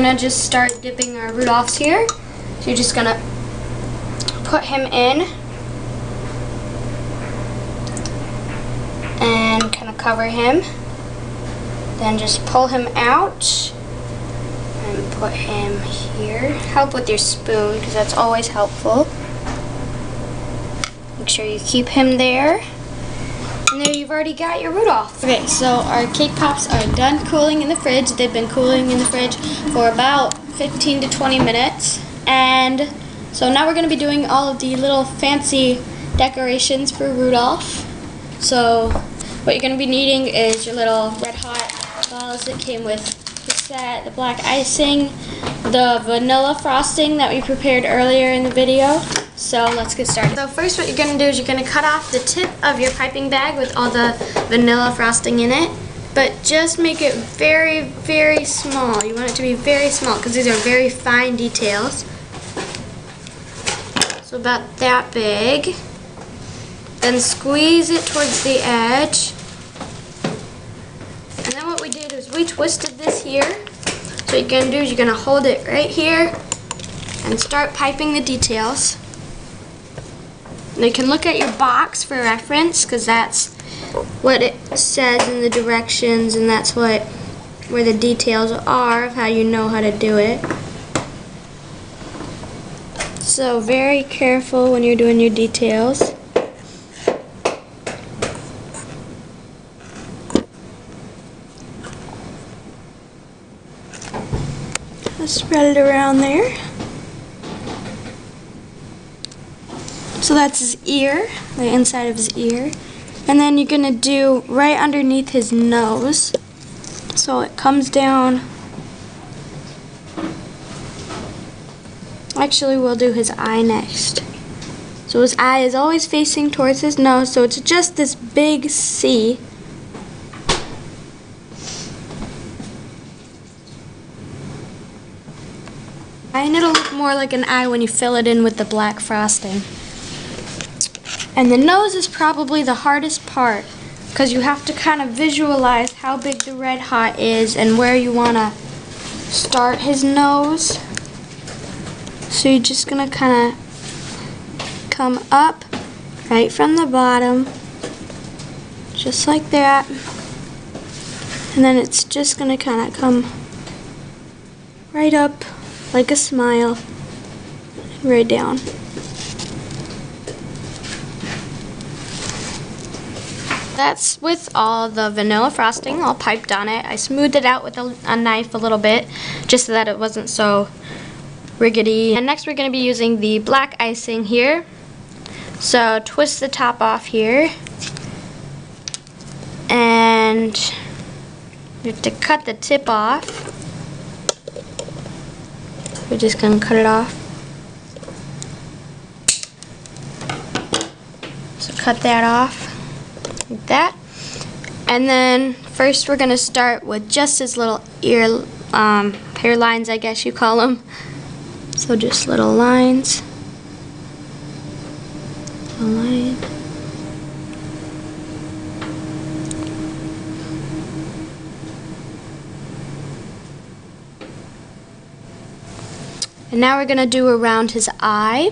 gonna just start dipping our Rudolphs here. So you're just gonna put him in and kind of cover him. Then just pull him out and put him here. Help with your spoon because that's always helpful. Make sure you keep him there. And there you've already got your Rudolph. Okay, so our Cakepops are done cooling in the fridge. They've been cooling in the fridge for about 15 to 20 minutes. And so now we're going to be doing all of the little fancy decorations for Rudolph. So what you're going to be needing is your little red hot balls that came with the set, the black icing, the vanilla frosting that we prepared earlier in the video. So let's get started. So first what you're going to do is you're going to cut off the tip of your piping bag with all the vanilla frosting in it. But just make it very, very small. You want it to be very small because these are very fine details. So about that big. Then squeeze it towards the edge. And then what we did is we twisted this here. So what you're going to do is you're going to hold it right here and start piping the details. And you can look at your box for reference because that's what it says in the directions, and that's where the details are of how you know how to do it. So very careful when you're doing your details. Just spread it around there. So that's his ear, the inside of his ear. And then you're going to do right underneath his nose. So it comes down. Actually, we'll do his eye next. So his eye is always facing towards his nose, so it's just this big C. And it'll look more like an eye when you fill it in with the black frosting. And the nose is probably the hardest part because you have to kind of visualize how big the red hot is and where you want to start his nose. So you're just going to kind of come up right from the bottom, just like that. And then it's just going to kind of come right up like a smile, right down. That's with all the vanilla frosting all piped on it. I smoothed it out with a knife a little bit just so that it wasn't so riggedy. And next we're going to be using the black icing here. So twist the top off here. And you have to cut the tip off. We're just going to cut it off. So cut that off. Like that. And then first we're going to start with just his little ear hairlines, I guess you call them. So just little lines. A line. And now we're going to do around his eye.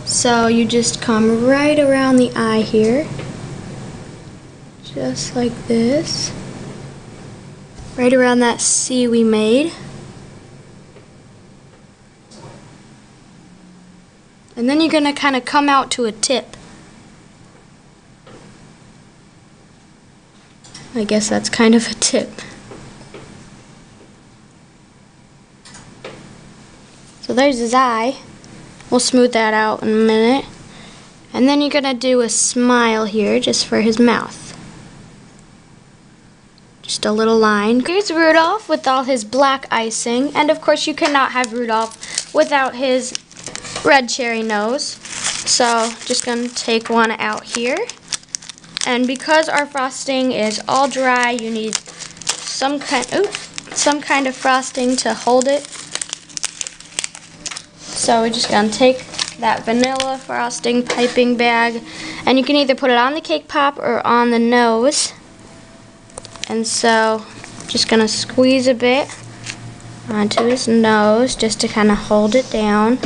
So you just come right around the eye here, just like this, right around that C we made. And then you're going to kind of come out to a tip. I guess that's kind of a tip. So there's his eye. We'll smooth that out in a minute. And then you're going to do a smile here just for his mouth. Just a little line. Here's Rudolph with all his black icing. And of course you cannot have Rudolph without his red cherry nose. So just going to take one out here. And because our frosting is all dry, you need some kind of frosting to hold it. So we're just going to take that vanilla frosting piping bag, and you can either put it on the cake pop or on the nose. And so just going to squeeze a bit onto his nose just to kind of hold it down.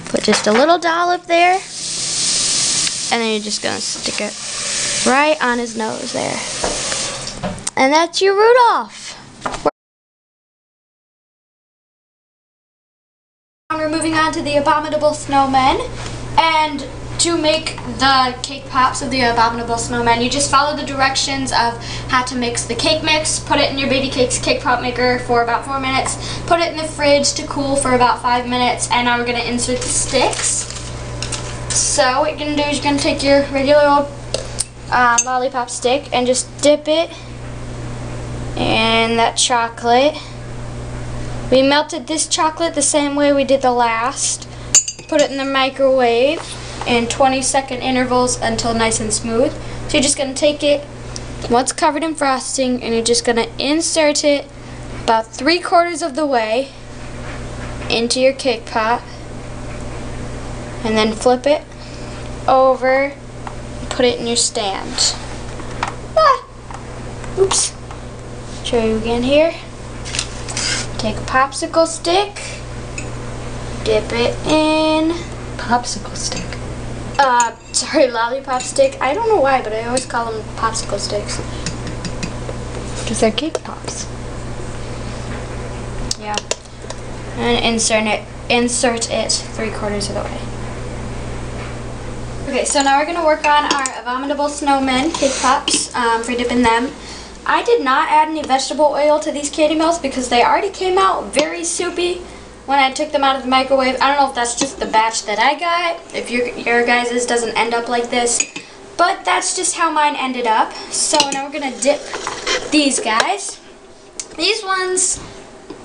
Put just a little dollop there, and then you're just going to stick it right on his nose there. And that's your Rudolph. We're moving on to the Abominable Snowman, and to make the cake pops of the Abominable Snowman, you just follow the directions of how to mix the cake mix. Put it in your baby cake's cake pop maker for about 4 minutes. Put it in the fridge to cool for about 5 minutes, and now we're going to insert the sticks. So what you're going to do is you're going to take your regular old lollipop stick and just dip it in that chocolate. We melted this chocolate the same way we did the last. Put it in the microwave in 20-second intervals until nice and smooth. So you're just going to take it once covered in frosting, and you're just going to insert it about 3/4 of the way into your cake pop, and then flip it over and put it in your stand. Oops. Show you again here. Take a popsicle stick, dip it in. Popsicle stick. Sorry, lollipop stick. I don't know why, but I always call them popsicle sticks. Because they're cake pops. Yeah. And insert it 3/4 of the way. Okay, so now we're going to work on our Abominable Snowman cake pops for dipping them. I did not add any vegetable oil to these candy melts because they already came out very soupy when I took them out of the microwave. I don't know if that's just the batch that I got, if your guys's doesn't end up like this, but that's just how mine ended up. So now we're going to dip these guys. These ones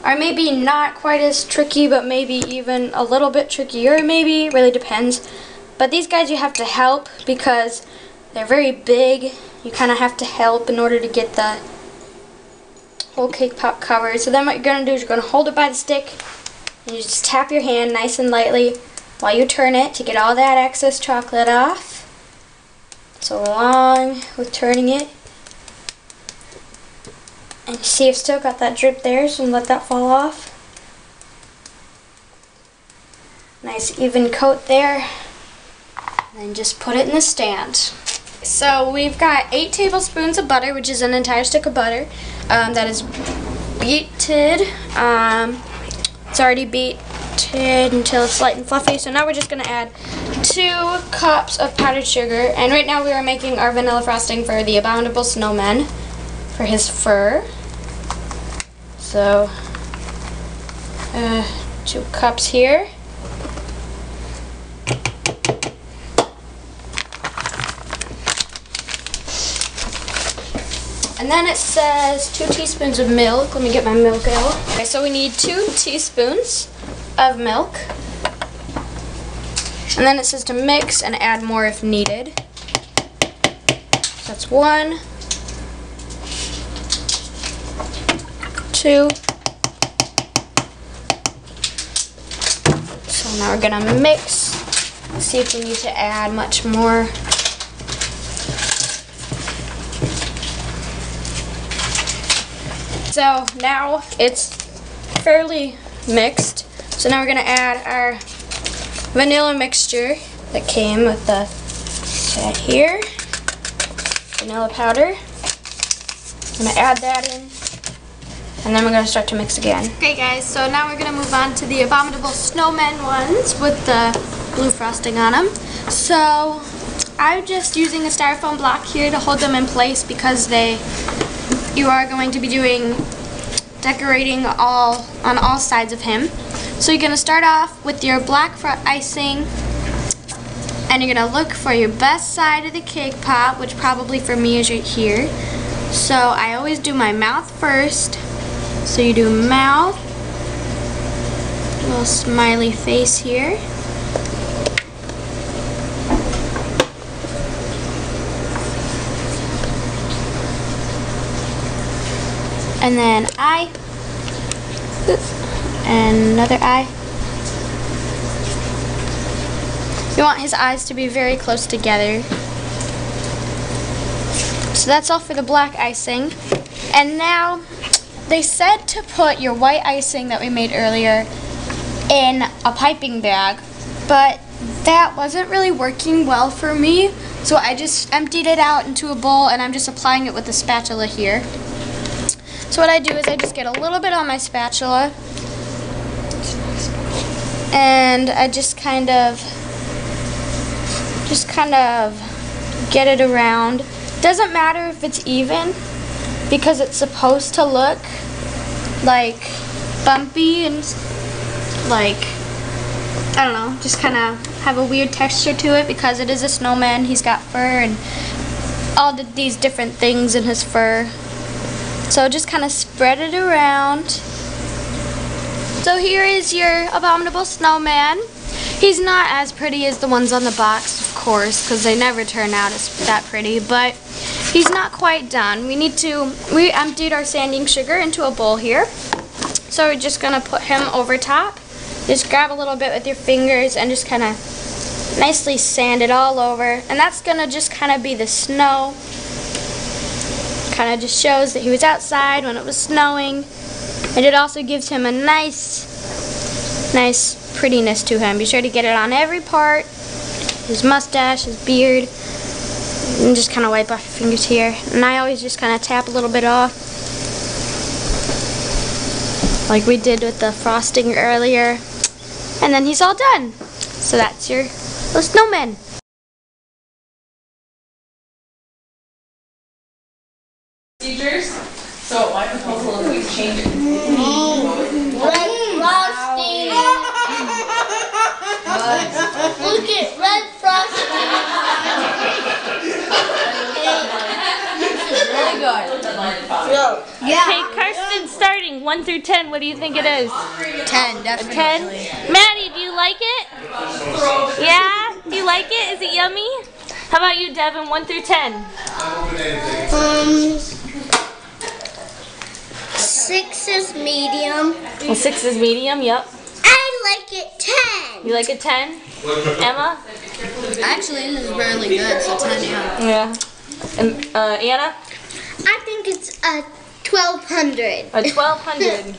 are maybe not quite as tricky, but maybe even a little bit trickier, maybe, really depends. But these guys you have to help because they're very big. You kind of have to help in order to get the whole cake pop covered. So then what you're going to do is you're going to hold it by the stick, and you just tap your hand nice and lightly while you turn it to get all that excess chocolate off. So along with turning it, and you see I've still got that drip there, so let that fall off. Nice even coat there. And then just put it in the stand. So we've got 8 tablespoons of butter, which is an entire stick of butter that is beaten. It's already beaten until it's light and fluffy. So now we're just going to add 2 cups of powdered sugar. And right now we are making our vanilla frosting for the Abominable Snowman for his fur. So 2 cups here. And then it says 2 teaspoons of milk. Let me get my milk out. Okay, so we need 2 teaspoons of milk. And then it says to mix and add more if needed. So that's 1, 2. So now we're gonna mix. See if we need to add much more. So now it's fairly mixed. So now we're going to add our vanilla mixture that came with the set here. Vanilla powder. I'm going to add that in. And then we're going to start to mix again. Okay guys, so now we're going to move on to the Abominable Snowman ones with the blue frosting on them. So I'm just using a styrofoam block here to hold them in place because you are going to be doing decorating on all sides of him. So you're going to start off with your black icing, and you're going to look for your best side of the cake pop, which probably for me is right here. So I always do my mouth first. So you do mouth, little smiley face here. And then eye, and another eye. You want his eyes to be very close together. So that's all for the black icing. And now they said to put your white icing that we made earlier in a piping bag, but that wasn't really working well for me. So I just emptied it out into a bowl and I'm just applying it with the spatula here. So what I do is I just get a little bit on my spatula and I just kind of get it around. Doesn't matter if it's even because it's supposed to look like bumpy and like, I don't know, just kind of have a weird texture to it because it is a snowman. He's got fur and all these different things in his fur. So just kind of spread it around. So here is your abominable snowman. He's not as pretty as the ones on the box, of course, because they never turn out as that pretty, but he's not quite done. We emptied our sanding sugar into a bowl here. So we're just gonna put him over top. Just grab a little bit with your fingers and just kind of nicely sand it all over. And that's gonna just kind of be the snow. Kind of just shows that he was outside when it was snowing. And it also gives him a nice prettiness to him. Be sure to get it on every part. His mustache, his beard. And just kind of wipe off your fingers here. And I always just kind of tap a little bit off, like we did with the frosting earlier. And then he's all done. So that's your little snowman. Procedures. So my proposal is we change it. Red frosting. Look at red frosting. This is really good. Yeah. Okay, Karsten's starting 1 through 10. What do you think it is? 10, definitely. 10? Maddie, do you like it? Yeah? Do you like it? Is it yummy? How about you, Devin? 1 through 10. 6 is medium. Well, 6 is medium, yep. I like it 10. You like it 10? Emma? Actually, this is really good, so 10, yeah. Yeah. And Anna? I think it's a 1200. A 1200.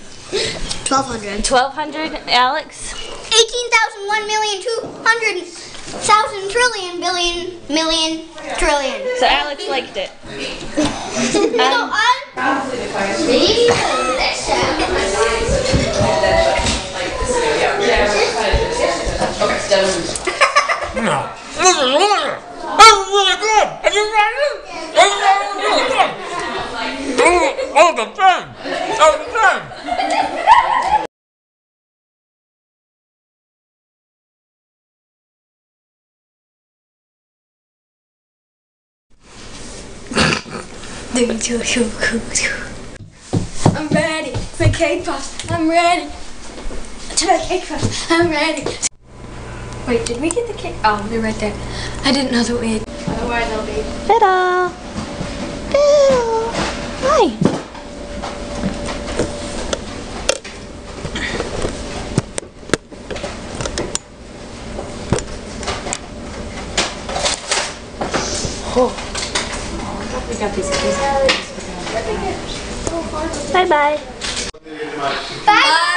1200. 1200. Alex? 18,001,200,000 trillion billion million trillion. So Alex liked it. No, maybe next time. No. This is really good. Are you ready? Oh, the 10. Oh, the 10. I'm ready for Cakepops. I'm ready to make Cakepops. I'm ready. Wait, did we get the cake? Oh, they're right there. I didn't know that we had. Otherwise, they'll be. Fiddle. Fiddle. Hi. Oh. We got these cookies. Bye-bye. Bye.